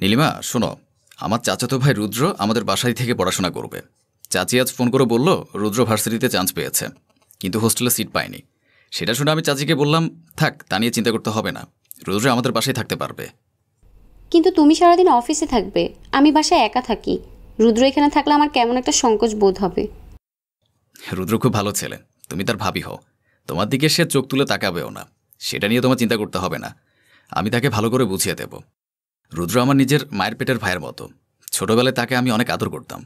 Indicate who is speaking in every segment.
Speaker 1: নীলিমা শোনো, আমার চাচাতো ভাই রুদ্র আমাদের বাসায় থেকে পড়াশোনা করবে। চাচি আজ ফোন করে বলল রুদ্র ভার্সিটিতে চান্স পেয়েছে, কিন্তু হোস্টেলে সিট পায়নি। সেটা শুনে আমি চাচিকে বললাম থাক, তা নিয়ে চিন্তা করতে হবে না, রুদ্র আমাদের বাসায় থাকতে পারবে।
Speaker 2: কিন্তু তুমি সারাদিন অফিসে থাকবে, আমি বাসায় একা থাকি। রুদ্র এখানে থাকলে আমার কেমন একটা সংকোচ বোধ হবে।
Speaker 1: রুদ্র খুব ভালো ছেলে, তুমি তার ভাবি হও, তোমার দিকে সে চোখ তুলে তাকাবেও না, সেটা নিয়ে তোমার চিন্তা করতে হবে না। আমি তাকে ভালো করে বুঝিয়ে দেব। রুদ্র আমার নিজের মায়ের পেটের ভাইয়ের মতো, ছোটবেলায় তাকে আমি অনেক আদর করতাম।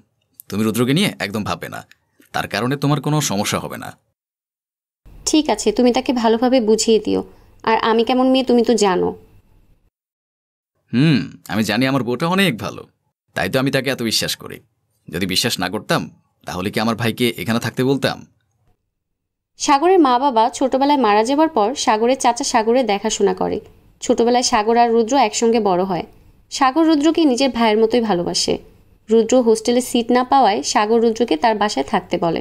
Speaker 1: তুমি রুদ্রকে নিয়ে একদম ভাববে না, তার কারণে তোমার কোনো সমস্যা হবে না।
Speaker 2: ঠিক আছে, তুমি তাকে ভালোভাবে বুঝিয়ে দিও। আর আমি কেমন মেয়ে তুমি তো জানো।
Speaker 1: আমি জানি আমার বউটা অনেক ভালো, তাই তো আমি তাকে এত বিশ্বাস করি। যদি বিশ্বাস না করতাম তাহলে কি আমার ভাইকে এখানে থাকতে বলতাম?
Speaker 2: সাগরের মা বাবা ছোটবেলায় মারা যাবার পর সাগরের চাচা সাগরের দেখাশোনা করে। ছোটবেলায় সাগর আর রুদ্র একসঙ্গে বড় হয়। সাগর রুদ্রকে নিজের ভাইয়ের মতোই ভালোবাসে। রুদ্র হোস্টেলে সিট না পাওয়ায় সাগর রুদ্রকে তার বাসায় থাকতে বলে।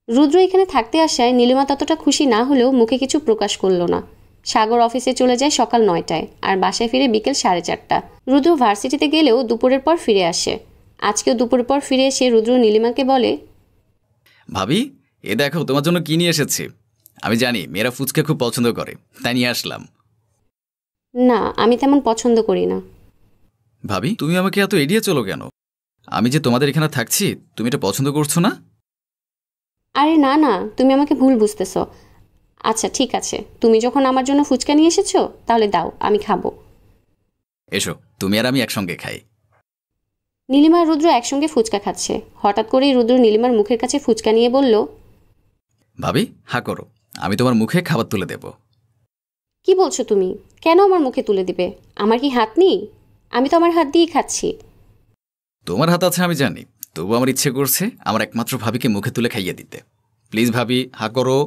Speaker 2: রুদ্র এখানে থাকতে আসায় নীলিমা ততটা খুশি না হলেও মুখে কিছু প্রকাশ করল না। সাগর অফিসে চলে যায় সকাল 9টায় আর বাসায় ফিরে বিকেল 4:30। রুদ্র ভার্সিটিতে গেলেও দুপুরের পর ফিরে আসে। আজকেও দুপুরের পর ফিরে এসে রুদ্র নীলিমাকে বলে,
Speaker 1: ভাবি, এ দেখো তোমার জন্য কি নিয়ে এসেছি। আমি জানি মেয়েরা ফুচকা খুব পছন্দ করে, তাই নিয়ে আসলাম।
Speaker 2: না, আমি তেমন পছন্দ করি না।
Speaker 1: ভাবি, তুমি আমাকে এত এড়িয়ে চলো কেন? আমি যে তোমাদের এখানে থাকছি, তুমি এটা পছন্দ করছো না?
Speaker 2: আরে না না, তুমি আমাকে ভুল বুঝতেছ। আচ্ছা ঠিক আছে, তুমি যখন আমার জন্য ফুচকা নিয়ে এসেছো তাহলে দাও, আমি খাবো।
Speaker 1: এসো, তুমি আর আমি একসঙ্গে খাই।
Speaker 2: নীলিমা আর রুদ্র একসঙ্গে ফুচকা খাচ্ছে। হঠাৎ করেই রুদ্র নীলিমার মুখের কাছে ফুচকা নিয়ে বলল,
Speaker 1: ভাবি হা করো, আমি তোমার মুখে খাবার তুলে দেব।
Speaker 2: কি বলছো তুমি? কেন আমার মুখে তুলে দিবে? আমার কি হাত নেই? আমি তো আমার হাত দিয়েই খাচ্ছি।
Speaker 1: তোমার হাত আছে আমি জানি, তবু আমার ইচ্ছে করছে আমার একমাত্র ভাবিকে মুখে তুলে খাইয়ে দিতে। প্লিজ ভাবি, হা করো।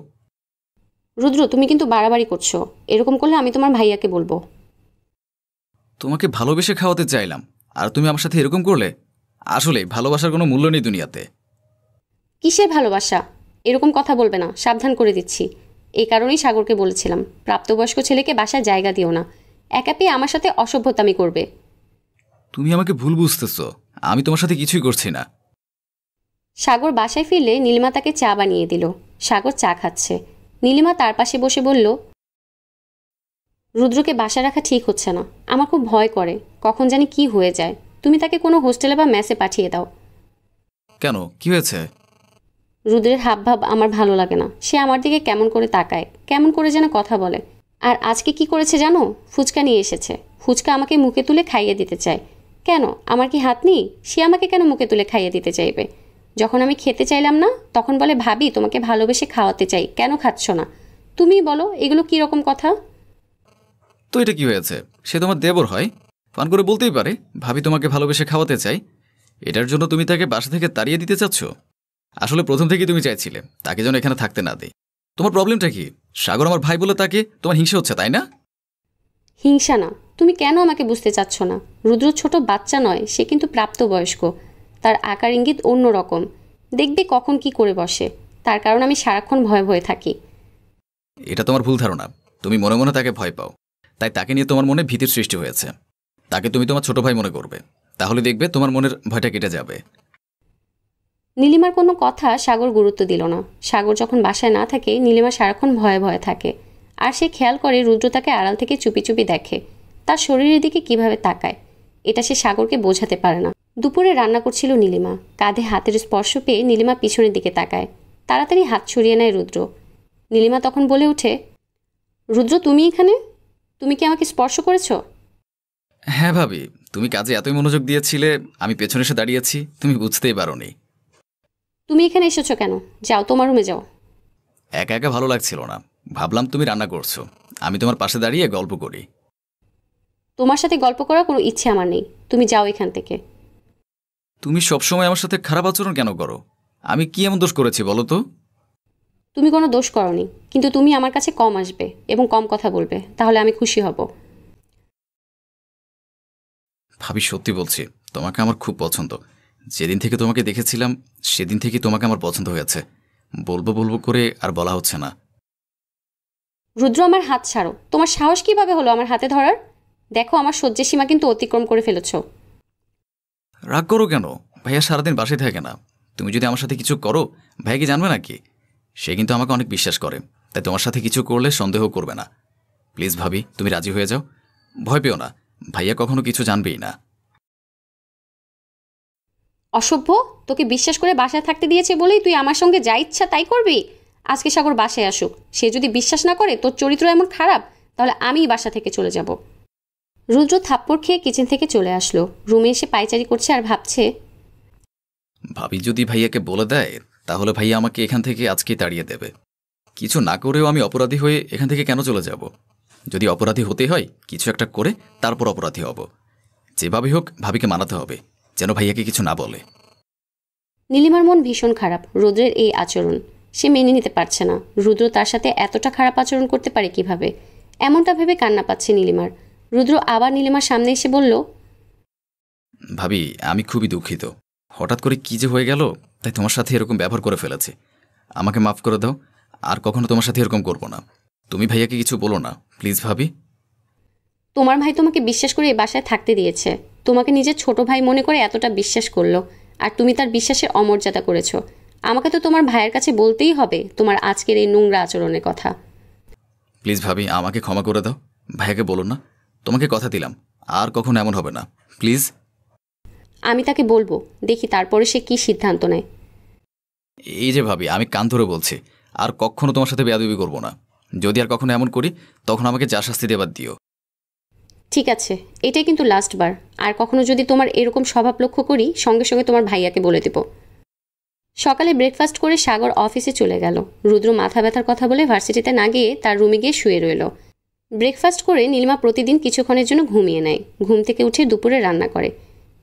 Speaker 2: রুদ্র, তুমি কিন্তু বাড়াবাড়ি করছো। এরকম করলে আমি তোমার ভাইয়াকে বলবো।
Speaker 1: তোমাকে ভালোবেসে খাওয়াতে চাইলাম, আর তুমি আমার সাথে এরকম করলে। আসলে ভালোবাসার কোনো মূল্য নেই দুনিয়াতে।
Speaker 2: কিসের ভালোবাসা? এরকম কথা বলবে না, সাবধান করে দিচ্ছি। এই কারণেই সাগরকে বলেছিলাম প্রাপ্তবয়স্ক ছেলেকে বাসায় জায়গা দিও না, একা পেয়ে আমার সাথে অসভ্যতামি করবে।
Speaker 1: তুমি আমাকে ভুল বুঝতেছ, আমি তোমার সাথে কিছুই করছি না।
Speaker 2: সাগর বাসায় ফিরলে নীলিমা তাকে চা বানিয়ে দিল। সাগর চা খাচ্ছে। নীলিমা তার পাশে বসে বলল, রুদ্রকে বাসায় রাখা ঠিক হচ্ছে না। আমার খুব ভয় করে, কখন জানি কি হয়ে যায়। তুমি তাকে কোনো হোস্টেলে বা মেসে পাঠিয়ে দাও।
Speaker 1: কেন, কি হয়েছে?
Speaker 2: রুদ্রের হাবভাব আমার ভালো লাগে না। সে আমার দিকে কেমন করে তাকায়, কেমন করে যেন কথা বলে। আর আজকে কি করেছে জানো? ফুচকা নিয়ে এসেছে। ফুচকা আমাকে মুখে তুলে খাইয়ে দিতে চায়। কেন, আমার কি হাত নেই? সে আমাকে কেন মুখে তুলে খাইয়ে দিতে চাইবে? যখন আমি খেতে চাইলাম না তখন বলে, ভাবি তোমাকে ভালোবেসে খাওয়াতে চাই, কেন খাচ্ছ না? তুমিই বলো এগুলো কী রকম কথা?
Speaker 1: তো এটা কি হয়েছে? সে তোমার দেবর হয়, ফান করে বলতেই পারে ভাবি তোমাকে ভালোবেসে খাওয়াতে চাই। এটার জন্য তুমি তাকে বাসা থেকে তাড়িয়ে দিতে চাচ্ছ? আসলে প্রথম থেকেই তুমি চাইছিলে তাকে যেন এখানে থাকতে না দেয়। তোমার প্রবলেমটা কি? সাগর আমার ভাই বলে তাকে তোমার হিংসা হচ্ছে, তাই না?
Speaker 2: হিংসা না। তুমি কেন আমাকে বুঝতে চাচ্ছ না? রুদ্র ছোট বাচ্চা নয়, সে কিন্তু প্রাপ্তবয়স্ক। তার আকার ইঙ্গিত অন্য রকম। দেখবে কখন কি করে বসে। তার কারণ আমি সারাক্ষণ ভয়ে ভয়ে থাকি।
Speaker 1: এটা তোমার ভুল ধারণা। তুমি মনে মনে তাকে ভয় পাও, তাই তাকে নিয়ে তোমার মনে ভীতির সৃষ্টি হয়েছে। তাকে তুমি তোমার ছোট ভাই মনে করবে, তাহলে দেখবে তোমার মনের ভয়টা কেটে যাবে।
Speaker 2: নীলিমার কোনো কথা সাগর গুরুত্ব দিল না। সাগর যখন বাসায় না থাকে নীলিমা সারাক্ষণ ভয়ে ভয়ে থাকে। আর সে খেয়াল করে রুদ্র তাকে আড়াল থেকে চুপি চুপি দেখে, তার শরীরের দিকে কিভাবে তাকায়। এটা সে সাগরকে বোঝাতে পারে না। দুপুরে রান্না করছিল নীলিমা। কাঁধে হাতের স্পর্শ পেয়ে নীলিমা পিছনের দিকে তাকায়। তাড়াতাড়ি হাত ছড়িয়ে নেয় রুদ্র। নীলিমা তখন বলে ওঠে, রুদ্র তুমি এখানে? তুমি কি আমাকে স্পর্শ করেছো?
Speaker 1: হ্যাঁ ভাবি, তুমি কাজে এতই মনোযোগ দিয়েছিলে, আমি পেছনে এসে দাঁড়িয়েছি, তুমি বুঝতেই পারোনি।
Speaker 2: তুমি এখানে এসেছো কেন? যাও তোমার রুমে যাও।
Speaker 1: একা একা ভালো লাগছিল না, ভাবলাম তুমি রান্না করছো, আমি তোমার পাশে দাঁড়িয়ে গল্প করি।
Speaker 2: তোমার সাথে গল্প করার কোনো ইচ্ছে আমার নেই। তুমি যাও এখান থেকে।
Speaker 1: তুমি সবসময় আমার সাথে খারাপ আচরণ কেন করো? আমি কি এমন দোষ করেছি বলো তো?
Speaker 2: তুমি কোনো দোষ করনি, কিন্তু তুমি আমার কাছে কম আসবে এবং কম কথা বলবে, তাহলে আমি খুশি হব।
Speaker 1: ভাবি সত্যি বলছি, তোমাকে আমার খুব পছন্দ। যেদিন থেকে তোমাকে দেখেছিলাম সেদিন থেকেই তোমাকে আমার পছন্দ হয়েছে। বলবো বলবো করে আর বলা হচ্ছে না।
Speaker 2: রুদ্র, আমার হাত ছাড়ো। তোমার সাহস কিভাবে হলো আমার হাতে ধরার? দেখো আমার সহ্যের সীমা কিন্তু অতিক্রম করে ফেলেছ।
Speaker 1: রাগ করো কেন? ভাইয়া সারাদিন বাসায় থাকে না। তুমি যদি আমার সাথে কিছু করো, ভাইয়া কি জানবে নাকি? সে কিন্তু আমাকে অনেক বিশ্বাস করে, তাই তোমার সাথে কিছু করলে সন্দেহ করবে না। প্লিজ ভাবি, তুমি রাজি হয়ে যাও। ভয় পেও না, ভাইয়া কখনো কিছু জানবেই না।
Speaker 2: অসভ্য, তোকে বিশ্বাস করে বাসায় থাকতে দিয়েছে বলেই তুই আমার সঙ্গে যা ইচ্ছা তাই করবি? আজকে সাগর বাসায় আসুক, সে যদি বিশ্বাস না করে তোর চরিত্র এমন খারাপ, তাহলে আমিই বাসা থেকে চলে যাব। রুদ্র থাপ্পড় খেয়ে কিচেন থেকে চলে আসলো। রুমে এসে পায়চারি করছে আর ভাবছে,
Speaker 1: ভাবি যদি ভাইয়াকে বলে দেয়, তাহলে ভাইয়া আমাকে এখান থেকে আজকেই তাড়িয়ে দেবে। কিছু না করেও আমি অপরাধী হয়ে এখান থেকে কেন চলে যাব? যদি অপরাধী হতে হয়, কিছু একটা করে তারপর অপরাধী হব। যেভাবে হোক ভাবিকে মানাতে হবে, যেন ভাইয়াকে কিছু না বলে।
Speaker 2: নীলিমার মন ভীষণ খারাপ রুদ্রের এই আচরণ। সে মেনে নিতে পারছে না রুদ্র তার সাথে এতটা খারাপ আচরণ করতে পারে কিভাবে। এমনটা ভেবে কান্না পাচ্ছে নীলিমার। রুদ্র আবার নীলিমার সামনে এসে বলল,
Speaker 1: ভাবি, আমি খুবই দুঃখিত। হঠাৎ করে কি যে হয়ে গেল, তাই তোমার সাথে এরকম ব্যবহার করে ফেলেছে। আমাকে মাফ করে দাও, আর কখনো তোমার সাথে এরকম করবো না। তুমি ভাইয়াকে কিছু বলো না, প্লিজ ভাবি।
Speaker 2: তোমার ভাই তোমাকে বিশ্বাস করে এই বাসায় থাকতে দিয়েছে, তোমাকে নিজের ছোট ভাই মনে করে এতটা বিশ্বাস করলো, আর তুমি তার বিশ্বাসের অমর্যাদা করেছো। আমাকে তো তোমার ভাইয়ের কাছে বলতেই হবে তোমার আজকের এই নোংরা আচরণের কথা।
Speaker 1: প্লিজ ভাবি, আমাকে ক্ষমা করে দাও। ভাইয়াকে বলো না, তোমাকে কথা দিলাম আর কখনো এমন হবে না, প্লিজ।
Speaker 2: আমি তাকে বলবো, দেখি তারপরে সে কি সিদ্ধান্ত নেয়।
Speaker 1: এই যে ভাবি, আমি কান ধরে বলছি, আর কখনো তোমার সাথে বেয়াদবি করবো না। যদি আর কখনো এমন করি, তখন আমাকে যা শাস্তি দেবার দিও।
Speaker 2: ঠিক আছে, এটাই কিন্তু লাস্ট বার। আর কখনো যদি তোমার এরকম স্বভাব লক্ষ্য করি, সঙ্গে সঙ্গে তোমার ভাইয়াকে বলে দেব। সকালে ব্রেকফাস্ট করে সাগর অফিসে চলে গেল। রুদ্র মাথা ব্যথার কথা বলে ভার্সিটিতে না গিয়ে তার রুমে গিয়ে শুয়ে রইল। ব্রেকফাস্ট করে নীলিমা প্রতিদিন কিছুক্ষণের জন্য ঘুমিয়ে নেয়। ঘুম থেকে উঠে দুপুরে রান্না করে।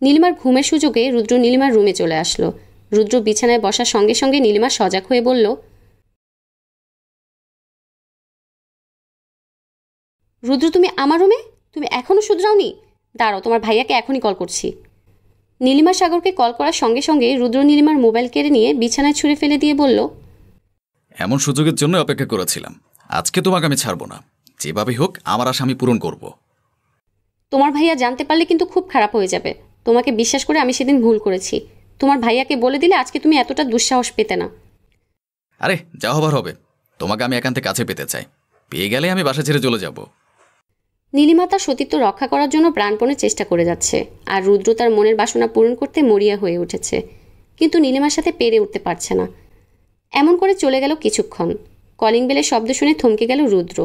Speaker 2: নীলিমার ঘুমের সুযোগে রুদ্র নীলিমার রুমে চলে আসলো। রুদ্র বিছানায় বসার সঙ্গে সঙ্গে নীলিমা সজাগ হয়ে বলল, রুদ্র তুমি আমার রুমে? তুমি এখনও শুধরাওনি? দাঁড়াও, তোমার ভাইয়াকে এখনই কল করছি। নীলিমা সাগরকে কল করার সঙ্গে সঙ্গে রুদ্র নীলিমার মোবাইল কেড়ে নিয়ে বিছানায় ছুঁড়ে ফেলে দিয়ে বলল,
Speaker 1: এমন সুযোগের জন্য অপেক্ষা করেছিলাম। আজকে তোমাকে আমি ছাড়বো না, যেভাবে হোক আমার আশা আমি পূরণ করব।
Speaker 2: তোমার ভাইয়া জানতে পারলে কিন্তু খুব খারাপ হয়ে যাবে। তোমাকে বিশ্বাস করে আমি সেদিন ভুল করেছি। তোমার ভাইয়াকে বলে দিলে আজকে তুমি এতটা দুঃসাহস পেতে না।
Speaker 1: আরে যা হবার হবে, তোমাকে আমি একান্তে কাছে পেতে চাই। পেয়ে গেলে আমি বাসা ছেড়ে চলে যাব।
Speaker 2: নীলিমা তার সতীত্ব রক্ষা করার জন্য প্রাণপণে চেষ্টা করে যাচ্ছে, আর রুদ্র তার মনের বাসনা পূরণ করতে মরিয়া হয়ে উঠেছে, কিন্তু নীলিমার সাথে পেরে উঠতে পারছে না। এমন করে চলে গেল কিছুক্ষণ। কলিং বেলের শব্দ শুনে থমকে গেল রুদ্র।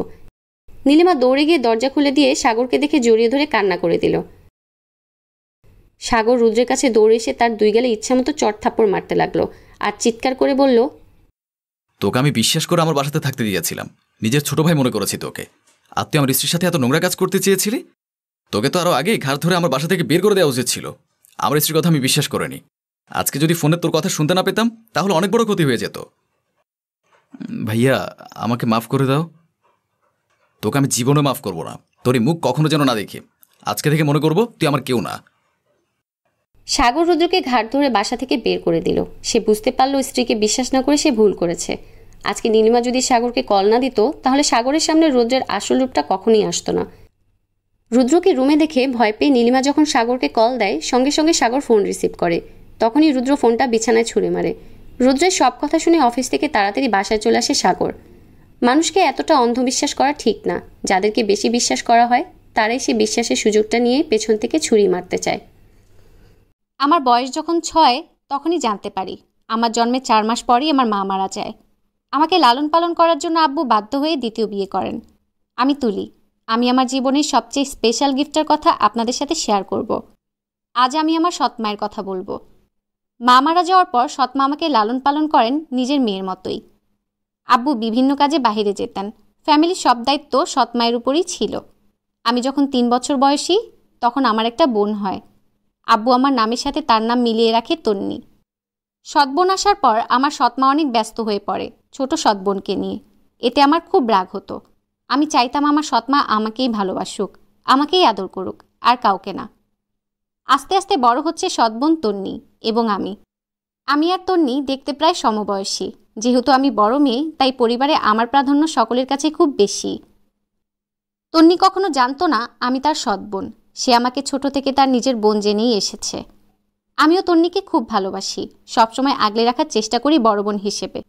Speaker 2: নীলিমা দৌড়ে গিয়ে দরজা খুলে দিয়ে সাগরকে দেখে জড়িয়ে ধরে কান্না করে দিল। সাগর রুদ্রের কাছে দৌড়ে এসে তার দুই গালে ইচ্ছামতো চট থাপ্পড় মারতে লাগলো, আর চিৎকার করে বলল,
Speaker 1: তোকে আমি বিশ্বাস করে আমার বাসাতে থাকতে দিয়েছিলাম, নিজের ছোট ভাই মনে করেছি তোকে। আর তুই আমার স্ত্রীর সাথে এত নোংরা কাজ করতে চেয়েছিলি? তোকে তো আরও আগেই ঘাড় ধরে আমার বাসা থেকে বের করে দেওয়া উচিত ছিল। আমার স্ত্রীর কথা আমি বিশ্বাস করিনি। আজকে যদি ফোনে তোর কথা শুনতে না পেতাম, তাহলে অনেক বড় ক্ষতি হয়ে যেত। ভাইয়া, আমাকে মাফ করে দাও। তোকে আমি জীবনে মাফ করবো না। তোর এই মুখ কখনো যেন না দেখি। আজকে থেকে মনে করবো তুই আমার কেউ না।
Speaker 2: সাগর রুদ্রকে ঘাড় ধরে বাসা থেকে বের করে দিল। সে বুঝতে পারল স্ত্রীকে বিশ্বাস না করে সে ভুল করেছে। আজকে নীলিমা যদি সাগরকে কল না দিত, তাহলে সাগরের সামনে রুদ্রের আসল রূপটা কখনই আসতো না। রুদ্রকে রুমে দেখে ভয় পেয়ে নীলিমা যখন সাগরকে কল দেয়, সঙ্গে সঙ্গে সাগর ফোন রিসিভ করে। তখনই রুদ্র ফোনটা বিছানায় ছুঁড়ে মারে। রুদ্রের সব কথা শুনে অফিস থেকে তাড়াতাড়ি বাসায় চলে আসে সাগর। মানুষকে এতটা অন্ধবিশ্বাস করা ঠিক না। যাদেরকে বেশি বিশ্বাস করা হয়, তারাই সে বিশ্বাসের সুযোগটা নিয়ে পেছন থেকে ছুরি মারতে চায়। আমার বয়স যখন 6, তখনই জানতে পারি আমার জন্মের 4 মাস পরই আমার মা মারা যায়। আমাকে লালন পালন করার জন্য আব্বু বাধ্য হয়ে দ্বিতীয় বিয়ে করেন। আমি তুলি। আমি আমার জীবনের সবচেয়ে স্পেশাল গিফটের কথা আপনাদের সাথে শেয়ার করব। আজ আমি আমার সৎ মায়ের কথা বলবো। মা মারা যাওয়ার পর সৎ মা আমাকে লালন পালন করেন নিজের মেয়ের মতোই। আব্বু বিভিন্ন কাজে বাইরে যেতেন। ফ্যামিলির সব দায়িত্ব সৎ মায়ের উপরই ছিল। আমি যখন 3 বছর বয়সী, তখন আমার একটা বোন হয়। আব্বু আমার নামের সাথে তার নাম মিলিয়ে রাখে তন্নি। সৎ বোন আসার পর আমার সৎ মা অনেক ব্যস্ত হয়ে পড়ে ছোট সৎ বোনকে নিয়ে। এতে আমার খুব রাগ হতো। আমি চাইতাম আমার সৎ মা আমাকেই ভালোবাসুক, আমাকেই আদর করুক, আর কাউকে না। আস্তে আস্তে বড় হচ্ছে সৎ বোন তন্নি এবং আমি আর তন্নি দেখতে প্রায় সমবয়সী। যেহেতু আমি বড় মেয়ে, তাই পরিবারে আমার প্রাধান্য সকলের কাছে খুব বেশি। তন্নি কখনো জানতো না আমি তার সৎ বোন। সে আমাকে ছোট থেকে তার নিজের বোন জেনেই এসেছে। আমিও তন্নিকে খুব ভালোবাসি, সবসময় আগলে রাখার চেষ্টা করি বড় বোন হিসেবে।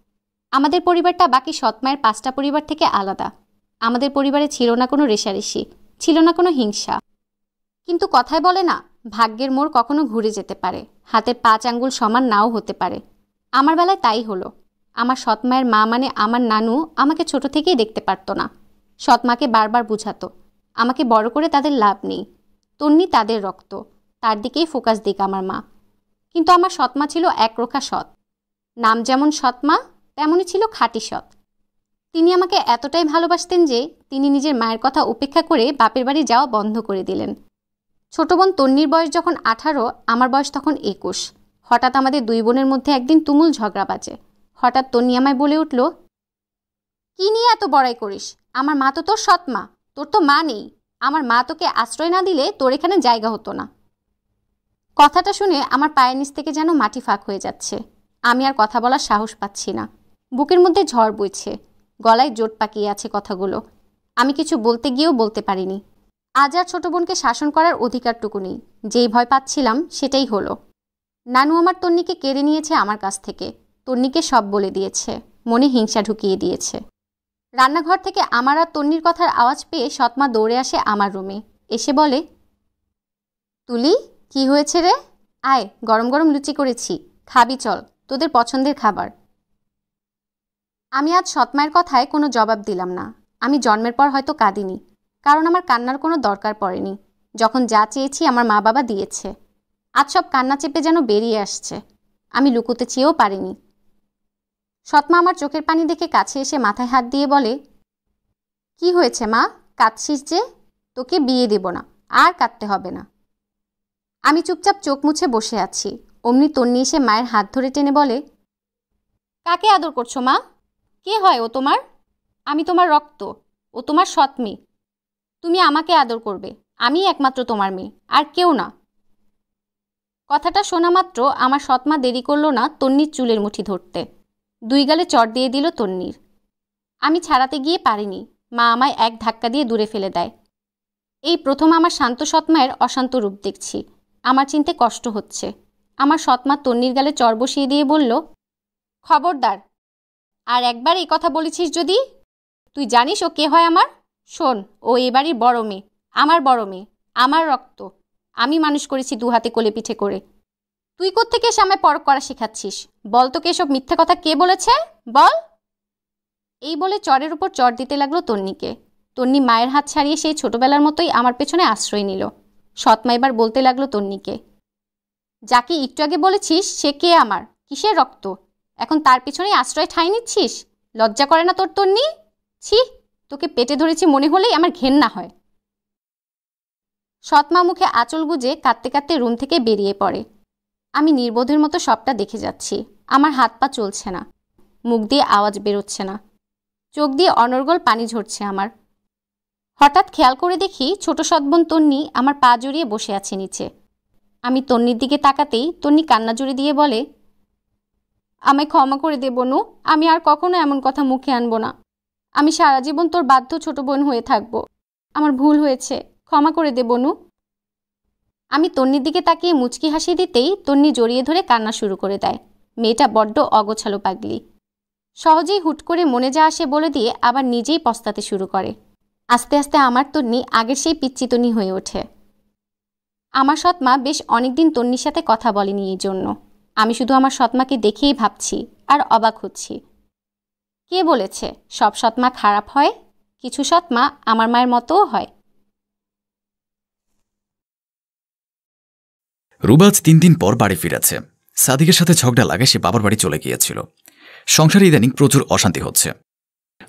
Speaker 2: আমাদের পরিবারটা বাকি সৎমায়ের 5টা পরিবার থেকে আলাদা। আমাদের পরিবারে ছিল না কোনো রেষারেষি, ছিল না কোনো হিংসা। কিন্তু কথায় বলে না, ভাগ্যের মোড় কখনো ঘুরে যেতে পারে, হাতের 5 আঙ্গুল সমান নাও হতে পারে। আমার বেলায় তাই হলো। আমার সৎমায়ের মা মানে আমার নানু আমাকে ছোট থেকেই দেখতে পারতো না। সৎমাকে বারবার বুঝাতো আমাকে বড় করে তাদের লাভ নেই, তন্নি তাদের রক্ত, তার দিকেই ফোকাস দিক আমার মা। কিন্তু আমার সৎমা ছিল একরোখা সৎ। নাম যেমন সৎমা, তেমনই ছিল খাঁটি সৎ। তিনি আমাকে এতটাই ভালোবাসতেন যে তিনি নিজের মায়ের কথা উপেক্ষা করে বাপের বাড়ি যাওয়া বন্ধ করে দিলেন। ছোট বোন তন্নির বয়স যখন 18, আমার বয়স তখন 21। হঠাৎ আমাদের 2 বোনের মধ্যে একদিন তুমুল ঝগড়া বাজে। হঠাৎ তন্নি আমায় বলে উঠল, কি নিয়ে এত বড়াই করিস? আমার মা তো তোর সৎ মা, তোর তো মা নেই। আমার মা তোকে আশ্রয় না দিলে তোর এখানে জায়গা হতো না। কথাটা শুনে আমার পায়ের নিচ থেকে যেন মাটি ফাঁক হয়ে যাচ্ছে। আমি আর কথা বলার সাহস পাচ্ছি না। বুকের মধ্যে ঝড় বইছে, গলায় জোট পাকিয়ে আছে কথাগুলো। আমি কিছু বলতে গিয়েও বলতে পারিনি। আজ আর ছোট বোনকে শাসন করার অধিকারটুকু নেই। যেই ভয় পাচ্ছিলাম সেটাই হলো। নানু আমার তন্নিকে কেড়ে নিয়েছে আমার কাছ থেকে। তন্নিকে সব বলে দিয়েছে, মনে হিংসা ঢুকিয়ে দিয়েছে। রান্নাঘর থেকে আমার আর তন্নির কথার আওয়াজ পেয়ে সৎমা দৌড়ে আসে আমার রুমে। এসে বলে, তুলি, কি হয়েছে রে? আয়, গরম গরম লুচি করেছি, খাবি চল, তোদের পছন্দের খাবার। আমি আজ সৎমায়ের কথায় কোনো জবাব দিলাম না। আমি জন্মের পর হয়তো কাঁদিনি, কারণ আমার কান্নার কোনো দরকার পড়েনি। যখন যা চেয়েছি আমার মা বাবা দিয়েছে। আজ সব কান্না চেপে যেন বেরিয়ে আসছে। আমি লুকোতে চেয়েও পারিনি। সৎমা আমার চোখের পানি দেখে কাছে এসে মাথায় হাত দিয়ে বলে, কি হয়েছে মা, কাঁদছিস যে? তোকে বিয়ে দেব না, আর কাঁদতে হবে না। আমি চুপচাপ চোখ মুছে বসে আছি। অমনি তন্নি এসে মায়ের হাত ধরে টেনে বলে, কাকে আদর করছো মা? কে হয় ও তোমার? আমি তোমার রক্ত, ও তোমার সৎ মেয়ে। তুমি আমাকে আদর করবে, আমি একমাত্র তোমার মেয়ে, আর কেউ না। কথাটা শোনা মাত্র আমার সৎমা দেরি করলো না তন্নির চুলের মুঠি ধরতে। 2 গালে চড় দিয়ে দিল তন্নির। আমি ছাড়াতে গিয়ে পারিনি। মা আমায় এক ধাক্কা দিয়ে দূরে ফেলে দেয়। এই প্রথম আমার শান্ত সৎমায়ের অশান্ত রূপ দেখছি। আমার চিনতে কষ্ট হচ্ছে। আমার সৎমা তন্নির গালে চড় বসিয়ে দিয়ে বলল, খবরদার, আর একবার এই কথা বলেছিস যদি। তুই জানিস ও কে হয় আমার? শোন, ও এ বাড়ির বড় মেয়ে, আমার বড় মেয়ে, আমার রক্ত। আমি মানুষ করেছি 2 হাতে কোলে পিঠে করে। তুই কোত্থেকে এসে আমায় পরখ করা শেখাচ্ছিস? বল, তোকে এসব মিথ্যা কথা কে বলেছে? বল। এই বলে চরের উপর চর দিতে লাগলো তন্নিকে। তন্নি মায়ের হাত ছাড়িয়ে সেই ছোটবেলার মতোই আমার পেছনে আশ্রয় নিল। সৎমা এবার বলতে লাগলো তন্নিকে, যাকে একটু আগে বলেছিস সে কে আমার, কিসের রক্ত, এখন তার পিছনেই আশ্রয় ঠাঁই নিচ্ছিস? লজ্জা করে না তোর তন্নি? ছি, তোকে পেটে ধরেছি মনে হলেই আমার ঘেন্না হয়। সৎমা মুখে আঁচল গুজে কাঁদতে কাঁদতে রুম থেকে বেরিয়ে পড়ে। আমি নির্বোধের মতো সবটা দেখে যাচ্ছি। আমার হাত পা চলছে না, মুখ দিয়ে আওয়াজ বেরোচ্ছে না, চোখ দিয়ে অনর্গল পানি ঝরছে আমার। হঠাৎ খেয়াল করে দেখি ছোট সৎবোন তন্নি আমার পা জড়িয়ে বসে আছে নিচে। আমি তন্নির দিকে তাকাতেই তন্নি কান্না জুড়ে দিয়ে বলে, আমায় ক্ষমা করে দে বনু, আমি আর কখনো এমন কথা মুখে আনবো না। আমি সারা জীবন তোর বাধ্য ছোট বোন হয়ে থাকবো। আমার ভুল হয়েছে, ক্ষমা করে দে বনু। আমি তন্নির দিকে তাকিয়ে মুচকি হাসি দিতেই তন্নি জড়িয়ে ধরে কান্না শুরু করে দেয়। মেয়েটা বড্ড অগোছালো পাগলি। সহজেই হুট করে মনে যা আসে বলে দিয়ে আবার নিজেই পস্তাতে শুরু করে। আস্তে আস্তে আমার তন্নি আগের সেই পিচ্চিতনি হয়ে ওঠে। আমার সৎমা বেশ অনেকদিন তন্নির সাথে কথা বলেনি এই জন্য। আমি শুধু আমার সৎমাকে দেখেই ভাবছি আর অবাক হচ্ছি। কে বলেছে সব সৎমা খারাপ হয়? কিছু সৎমা আমার মায়ের মতোও হয়।
Speaker 1: রুবাজ 3 দিন পর বাড়ি ফিরেছে। সাদিকের সাথে ঝগড়া লাগে সে বাবার বাড়ি চলে গিয়েছিল। সংসারে ইদানিং প্রচুর অশান্তি হচ্ছে।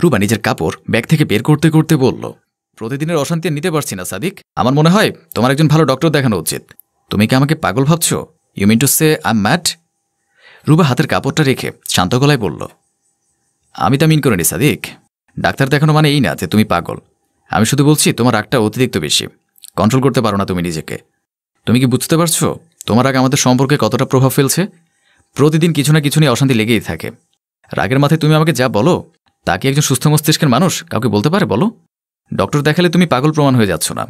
Speaker 1: রুবা নিজের কাপড় ব্যাগ থেকে বের করতে করতে বলল, প্রতিদিনের অশান্তি নিতে পারছি না সাদিক। আমার মনে হয় তোমার একজন ভালো ডক্টর দেখানো উচিত। তুমি কি আমাকে পাগল ভাবছ? You mean to say I am mad? Ruba হাতের কাপড়টা রেখে শান্ত গলায় বলল, আমি তা মিন করিনি সাদিক। ডাক্তার দেখানো মানে এই না যে তুমি পাগল। আমি শুধু বলছি তোমার রাগটা অতিরিক্ত বেশি, কন্ট্রোল করতে পারো না তুমি নিজেকে। তুমি কি বুঝতে পারছো তোমার রাগ আমাদের সম্পর্কে কতটা প্রভাব ফেলছে? প্রতিদিন কিছু না কিছু নিয়ে অশান্তি লেগেই থাকে। রাগের মাথায় তুমি আমাকে যা বলো তা কি একজন সুস্থ মস্তিষ্কের মানুষ কাউকে বলতে পারে বলো? ডক্টর দেখালে তুমি পাগল প্রমাণ হয়ে যাচ্ছ না।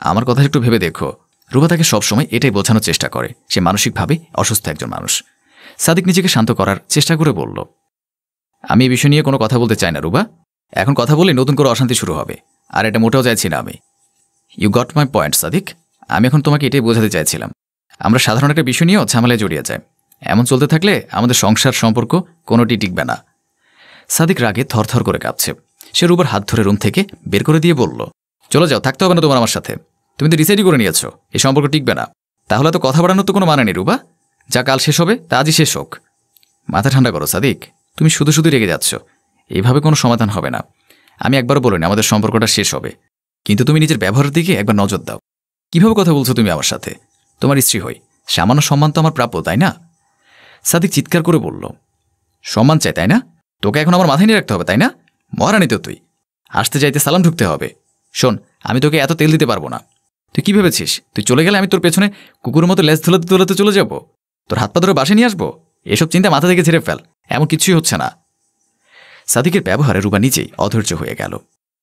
Speaker 1: আমার কথা একটু ভেবে দেখো। রুবা তাকে সবসময় এটাই বোঝানোর চেষ্টা করে সে মানসিকভাবে অসুস্থ একজন মানুষ। সাদিক নিজেকে শান্ত করার চেষ্টা করে বলল, আমি এই বিষয় নিয়ে কোনো কথা বলতে চাই না রুবা। এখন কথা বলে নতুন করে অশান্তি শুরু হবে, আর এটা মোটেও চাইছি না আমি। You got my point Sadiq. আমি এখন তোমাকে এটাই বোঝাতে চাইছিলাম, আমরা সাধারণ একটা বিষয় নিয়েও ঝামেলায় জড়িয়ে যাই। এমন চলতে থাকলে আমাদের সংসার সম্পর্ক কোনোটি টিকবে না। সাদিক রাগে থরথর করে কাঁপছে। সে রুবার হাত ধরে রুম থেকে বের করে দিয়ে বলল, চলে যাও, থাকতে হবে না তোমার আমার সাথে। তুমি তো ডিসাইডই করে নিয়েছো এই সম্পর্ক টিকবে না। তাহলে তো কথা বাড়ানোর তো কোনো মানে নেই রুবা। যা কাল শেষ হবে তা আজই শেষ হোক। মাথা ঠান্ডা করো সাদিক, তুমি শুধু শুধু রেগে যাচ্ছ। এইভাবে কোনো সমাধান হবে না। আমি একবারও বলিনি আমাদের সম্পর্কটা শেষ হবে, কিন্তু তুমি নিজের ব্যবহারের দিকে একবার নজর দাও। কিভাবে কথা বলছো তুমি আমার সাথে? তোমার স্ত্রী হই, সামান্য সম্মান তো আমার প্রাপ্য, তাই না? সাদিক চিৎকার করে বলল, সম্মান চাই তাই না? তোকে এখন আমার মাথায় নিয়ে রাখতে হবে তাই না? মহারানি তো তুই, আসতে যাইতে সালাম ঢুকতে হবে। শোন, আমি তোকে এত তেল দিতে পারবো না। তুই কি ভেবেছিস তুই চলে গেলে আমি তোর পেছনে কুকুরের মতো লেজ ধুলাতে ধুলাতে চলে যাব? তোর হাত পা ধরে বাসে নিয়ে আসবো? এসব চিন্তা মাথা থেকে ঝেড়ে ফেল, এমন কিছুই হচ্ছে না। সাদিকের ব্যবহারে রুবা নিজেই অধৈর্য হয়ে গেল।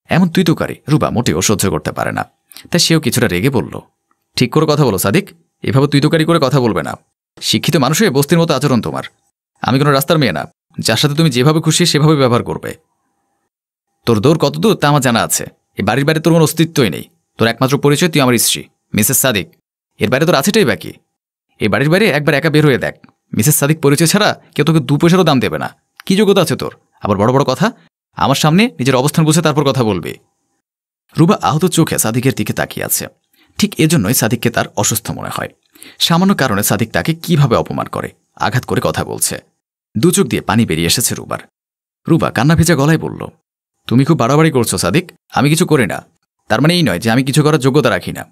Speaker 1: এমন তুই তো কারি রুবা মোটেও সহ্য করতে পারে না। তাই সেও কিছুটা রেগে বলল, ঠিক করে কথা বলো সাদিক, এভাবে তুই তোকারি করে কথা বলবে না। শিক্ষিত মানুষ হয়ে বস্তির মতো আচরণ তোমার। আমি কোনো রাস্তার মেয়ে না যার সাথে তুমি যেভাবে খুশি সেভাবে ব্যবহার করবে। তোর দৌড় কত দূর তা আমার জানা আছে। এই বাড়ির বাইরে তোর কোনো অস্তিত্বই নেই। তোর একমাত্র পরিচয় তুই আমার স্ত্রী মিসেস সাদিক। এর বাইরে তোর আছেটাই বাকি। এই বাড়ির বাইরে একবার একা বের হয়ে দেখ, মিসেস সাদিক পরিচয় ছাড়া কেউ তোকে 2 পয়সারও দাম দেবে না। কি যোগ্যতা আছে তোর? আবার বড় বড় কথা। আমার সামনে নিজের অবস্থান বুঝে তারপর কথা বলবি। রুবা আহত চোখে সাদিকের দিকে তাকিয়ে আছে। ঠিক এজন্যই সাদিককে তার অসুস্থ মনে হয়। সামান্য কারণে সাদিক তাকে কিভাবে অপমান করে, আঘাত করে কথা বলছে। 2 চোখ দিয়ে পানি বেরিয়ে এসেছে রুবার। রুবা কান্না ভেজা গলায় বলল, তুমি খুব বাড়াবাড়ি করছো সাদিক। আমি কিছু করি না, তার মানে এই নয় যে আমি কিছু করার যোগ্যতা রাখি না।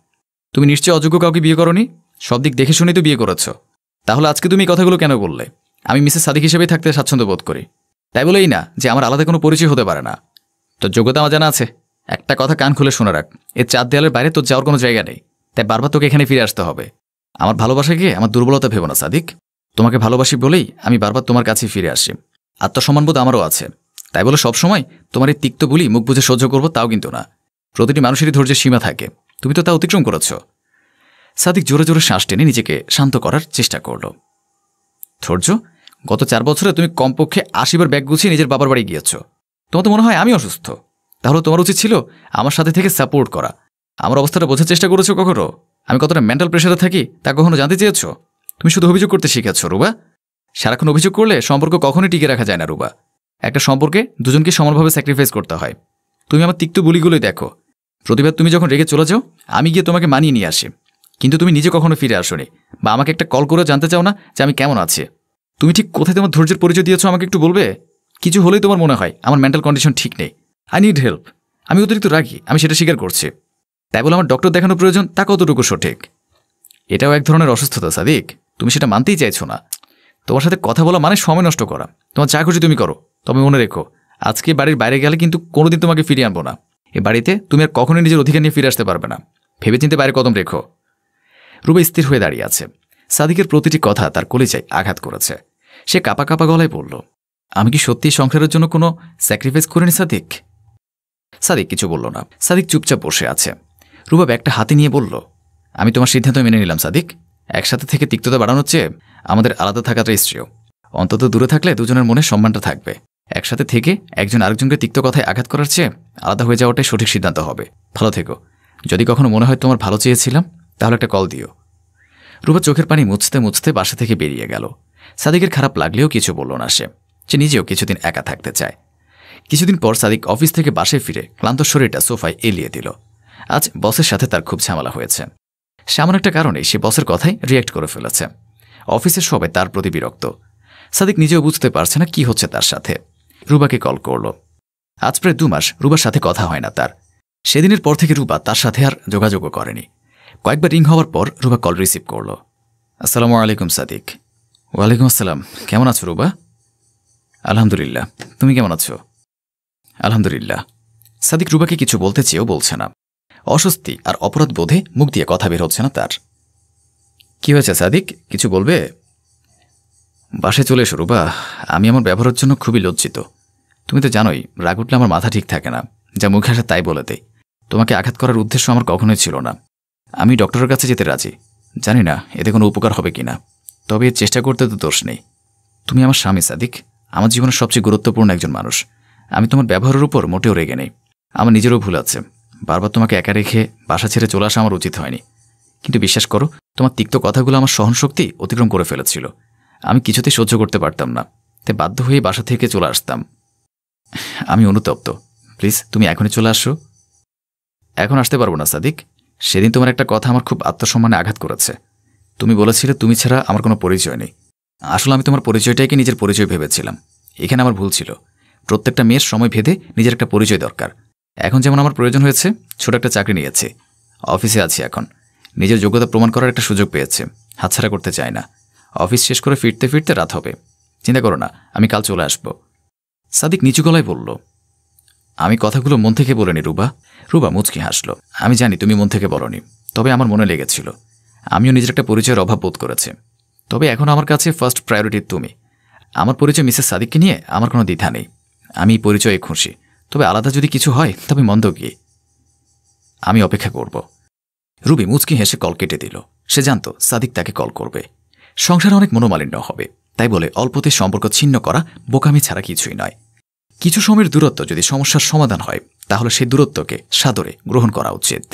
Speaker 1: তুমি নিশ্চয়ই অযোগ্য কাউকে বিয়ে করনি। সব দিক দেখে শুনেই তো বিয়ে করেছ। তাহলে আজকে তুমি এই কথাগুলো কেন বললে? আমি মিসেস সাদিক হিসেবেই থাকতে স্বাচ্ছন্দ্য বোধ করি। তাই বলেই না যে আমার আলাদা কোনো পরিচয় হতে পারে না। তোর যোগ্যতা আমার জানা আছে। একটা কথা কান খুলে শুনে রাখ, এর 4 দেয়ালের বাইরে তোর যাওয়ার কোনো জায়গা নেই। তাই বারবার তোকে এখানে ফিরে আসতে হবে। আমার ভালোবাসাকে আমার দুর্বলতা ভেবো না সাদিক। তোমাকে ভালোবাসি বলেই আমি বারবার তোমার কাছে ফিরে আসি। আত্মসম্মানবোধ আমারও আছে। তাই বলে সবসময় তোমার এই তিক্ত বলি মুখ বুঝে সহ্য করবো তাও কিন্তু না। প্রতিটি মানুষেরই ধৈর্যের সীমা থাকে, তুমি তো তা অতিক্রম করেছ। সাদিক জোরে জোরে শ্বাস টেনে নিজেকে শান্ত করার চেষ্টা করল। ধৈর্য? গত 4 বছরে তুমি কমপক্ষে 80 বার ব্যাগ গুছিয়ে নিজের বাবার বাড়ি গিয়েছ। তোমার তো মনে হয় আমি অসুস্থ। তাহলে তোমার উচিত ছিল আমার সাথে থেকে সাপোর্ট করা। আমার অবস্থাটা বোঝার চেষ্টা করেছো কখনো? আমি কতটা মেন্টাল প্রেশারে থাকি তা কখনো জানতে চেয়েছ? তুমি শুধু অভিযোগ করতে শিখেছ রুবা। সারাক্ষণ অভিযোগ করলে সম্পর্ক কখনোই টিকে রাখা যায় না রুবা। একটা সম্পর্কে দুজনকে সমানভাবে স্যাক্রিফাইস করতে হয়। তুমি আমার তিক্ত বুলিগুলোই দেখো। প্রতিবার তুমি যখন রেগে চলে যাও আমি গিয়ে তোমাকে মানিয়ে নিয়ে আসি, কিন্তু তুমি নিজে কখনো ফিরে আসোনি বা আমাকে একটা কল করে জানতে চাও না যে আমি কেমন আছি। তুমি ঠিক কোথায় তোমার ধৈর্যের পরিচয় দিয়েছো আমাকে একটু বলবে? কিছু হলেই তোমার মনে হয় আমার মেন্টাল কন্ডিশন ঠিক নেই, আই নিড হেল্প। আমি অতিরিক্ত রাগি, আমি সেটা স্বীকার করছি। তাই বলে আমার ডক্টর দেখানো প্রয়োজন তা কতটুকু সঠিক? এটাও এক ধরনের অসুস্থতা সাদিক, তুমি সেটা মানতেই চাইছো না। তোমার সাথে কথা বলা মানে সময় নষ্ট করা। তোমার যা খুশি তুমি করো, তবে মনে রেখো আজকে বাড়ির বাইরে গেলে কিন্তু কোনোদিন তোমাকে ফিরিয়ে আনবো না। এ বাড়িতে তুমি আর কখনোই নিজের অধিকার নিয়ে ফিরে আসতে পারবে না। ভেবেচিন্তে বাইরে কদম রেখো। রুবা স্থির হয়ে দাঁড়িয়ে আছে। সাদিকের প্রতিটি কথা তার কলিজায় আঘাত করেছে। সে কাপা কাপা গলায় বলল, আমি কি সত্যি সংসারের জন্য কোনো স্যাক্রিফাইস করিনি সাদিক? সাদিক কিছু বলল না। সাদিক চুপচাপ বসে আছে। রুবা ব্যাগটা হাতে নিয়ে বলল, আমি তোমার সিদ্ধান্ত মেনে নিলাম সাদিক। একসাথে থেকে তিক্ততা বাড়ানোর চেয়ে আমাদের আলাদা থাকাটাই শ্রেয়। অন্তত দূরে থাকলে দুজনের মনে সম্মানটা থাকবে। একসাথে থেকে একজন আরেকজনকে তিক্ত কথায় আঘাত করার চেয়ে আলাদা হয়ে যাওয়াটাই সঠিক সিদ্ধান্ত হবে। ভালো থেকো। যদি কখনো মনে হয় তোমার ভালো চেয়েছিলাম তাহলে একটা কল দিও। রুবা চোখের পানি মুছতে মুছতে বাসা থেকে বেরিয়ে গেল। সাদিকের খারাপ লাগলেও কিছু বলল না। সে নিজেও কিছুদিন একা থাকতে চায়। কিছুদিন পর সাদিক অফিস থেকে বাসায় ফিরে ক্লান্ত শরীরটা সোফায় এলিয়ে দিল। আজ বসের সাথে তার খুব ঝামেলা হয়েছে। সামান্য একটা কারণে সে বসের কথায় রিয়্যাক্ট করে ফেলেছে। অফিসের সবাই তার প্রতি বিরক্ত। সাদিক নিজেও বুঝতে পারছে না কি হচ্ছে তার সাথে। রুবাকে কল করল। আজ প্রায় 2 মাস রুবার সাথে কথা হয় না তার। সেদিনের পর থেকে রুবা তার সাথে আর যোগাযোগও করেনি। কয়েকবার রিং হওয়ার পর রুবা কল রিসিভ করল। আসসালামু আলাইকুম সাদিক। ওয়ালাইকুম আসসালাম। কেমন আছো রুবা? আলহামদুলিল্লাহ, তুমি কেমন আছো? আলহামদুলিল্লাহ। সাদিক রুবাকে কিছু বলতে চেয়েও বলছে না। অস্বস্তি আর অপরাধ বোধে মুখ দিয়ে কথা বের হচ্ছে না তার। কি হয়েছে সাদিক, কিছু বলবে? বাসায় চলে এসো রুবা। আমি আমার ব্যবহারের জন্য খুবই লজ্জিত। তুমি তো জানোই রাগ উঠলে আমার মাথা ঠিক থাকে না, যা মুখে আসে তাই বলে দেই। তোমাকে আঘাত করার উদ্দেশ্য আমার কখনোই ছিল না। আমি ডক্টরের কাছে যেতে রাজি। জানি না এতে কোনো উপকার হবে কিনা, তবে চেষ্টা করতে তো দোষ নেই। তুমি আমার স্বামী সাদিক, আমার জীবনের সবচেয়ে গুরুত্বপূর্ণ একজন মানুষ। আমি তোমার ব্যবহারের উপর মোটেও রেগে নেই। আমার নিজেরও ভুল আছে। বারবার তোমাকে একা রেখে বাসা ছেড়ে চলে আসা আমার উচিত হয়নি। কিন্তু বিশ্বাস করো, তোমার তিক্ত কথাগুলো আমার সহনশক্তি অতিক্রম করে ফেলেছিল। আমি কিছুতেই সহ্য করতে পারতাম না, তাই বাধ্য হয়ে বাসা থেকে চলে আসতাম। আমি অনুতপ্ত। প্লিজ তুমি এখনই চলে আসো। এখন আসতে পারবো না সাদিক। সেদিন তোমার একটা কথা আমার খুব আত্মসম্মানে আঘাত করেছে। তুমি বলেছিলে তুমি ছাড়া আমার কোনো পরিচয় নেই। আসলে আমি তোমার পরিচয়টাকে নিজের পরিচয় ভেবেছিলাম। এখানে আমার ভুল ছিল। প্রত্যেকটা মেয়ের সময় ভেদে নিজের একটা পরিচয় দরকার। এখন যেমন আমার প্রয়োজন হয়েছে, ছোট একটা চাকরি নিয়েছি, অফিসে আছি এখন। নিজের যোগ্যতা প্রমাণ করার একটা সুযোগ পেয়েছে, হাতছাড়া করতে চাই না। অফিস শেষ করে ফিরতে ফিরতে রাত হবে। চিন্তা করো না, আমি কাল চলে আসব। সাদিক নিচু গলায় বলল। আমি কথাগুলো মন থেকে বলিনি রুবা। রুবা মুচকি হাসল। আমি জানি তুমি মন থেকে বলনি, তবে আমার মনে লেগেছিল। আমিও নিজের একটা পরিচয়ের অভাব বোধ করেছি। তবে এখন আমার কাছে ফার্স্ট প্রায়োরিটি তুমি। আমার পরিচয় মিসেস সাদিককে নিয়ে আমার কোনো দ্বিধা নেই। আমি এই পরিচয়ে খুশি। তবে আলাদা যদি কিছু হয় তবে মন্দ কি? আমি অপেক্ষা করব। রুবি মুচকি হেসে কল কেটে দিল। সে জানত সাদিক তাকে কল করবে। সংসারে অনেক মনোমালিন্য হবে, তাই বলে অল্পতে সম্পর্ক ছিন্ন করা বোকামি ছাড়া কিছুই নয়। কিছু সময়ের দূরত্ব যদি সমস্যার সমাধান হয়, তাহলে সেই দূরত্বকে সাদরে গ্রহণ করা উচিত।